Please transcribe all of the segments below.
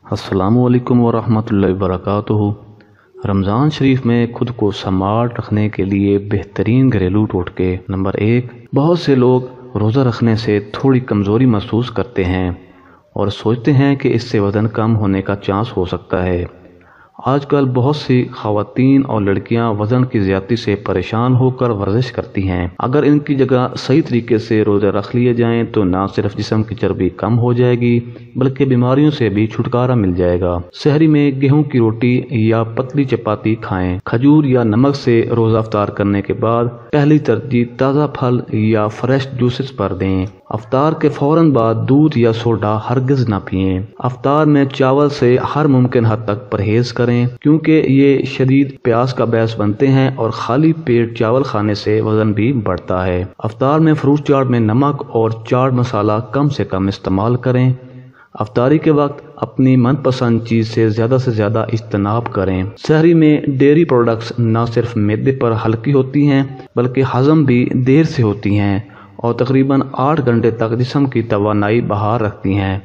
अस्सलामुअलैकुम वरहमतुल्लाहि वबरकातुहू। रमज़ान शरीफ में खुद को संभाल रखने के लिए बेहतरीन घरेलू टोटके। नंबर 1, बहुत से लोग रोज़ा रखने से थोड़ी कमज़ोरी महसूस करते हैं और सोचते हैं कि इससे वज़न कम होने का चांस हो सकता है। आजकल बहुत सी ख़वातीन और लड़कियां वज़न की ज़्यादती से परेशान होकर वर्जिश करती हैं। अगर इनकी जगह सही तरीके से रोज़े रख लिए जाएं तो न सिर्फ जिस्म की चर्बी कम हो जाएगी बल्कि बीमारियों से भी छुटकारा मिल जाएगा। सहरी में गेहूं की रोटी या पतली चपाती खाएं। खजूर या नमक से रोज़ा अफ्तार करने के बाद पहली तरजीह ताज़ा फल या फ्रेश जूसेस पर दें। अफ्तार के फौरन बाद दूध या सोडा हरगिज़ ना पिएं। अफ्तार में चावल से हर मुमकिन हद तक परहेज करें क्योंकि ये शदीद प्यास का बायस बनते हैं और खाली पेट चावल खाने से वजन भी बढ़ता है। अफ्तार में फ्रूट चाट में नमक और चाट मसाला कम से कम इस्तेमाल करें। अफ्तारी के वक्त अपनी मनपसंद चीज़ से ज़्यादा इज्तनाब करें। सहरी में डेयरी प्रोडक्ट्स न सिर्फ मैदे पर हल्की होती हैं बल्कि हजम भी देर से होती हैं और तकरीबन 8 घंटे तक जिस्म की तवानाई बहाल रखती हैं।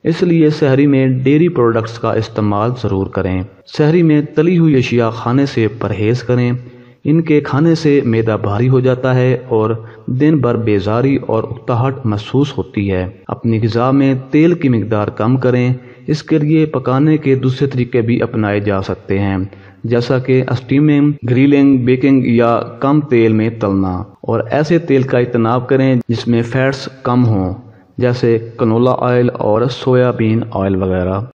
इसलिए सहरी में डेयरी प्रोडक्ट्स का इस्तेमाल ज़रूर करें। सहरी में तली हुई अशिया खाने से परहेज करें। इनके खाने से मैदा भारी हो जाता है और दिन भर बेजारी और उकताहट महसूस होती है। अपनी ग़िज़ा में तेल की मिकदार कम करें। इसके लिए पकाने के दूसरे तरीके भी अपनाए जा सकते हैं जैसा कि स्टीमिंग, ग्रिलिंग, बेकिंग या कम तेल में तलना। और ऐसे तेल का इज्तनाब करें जिसमें फैट्स कम हों जैसे कनोला ऑयल और सोयाबीन ऑयल वगैरह।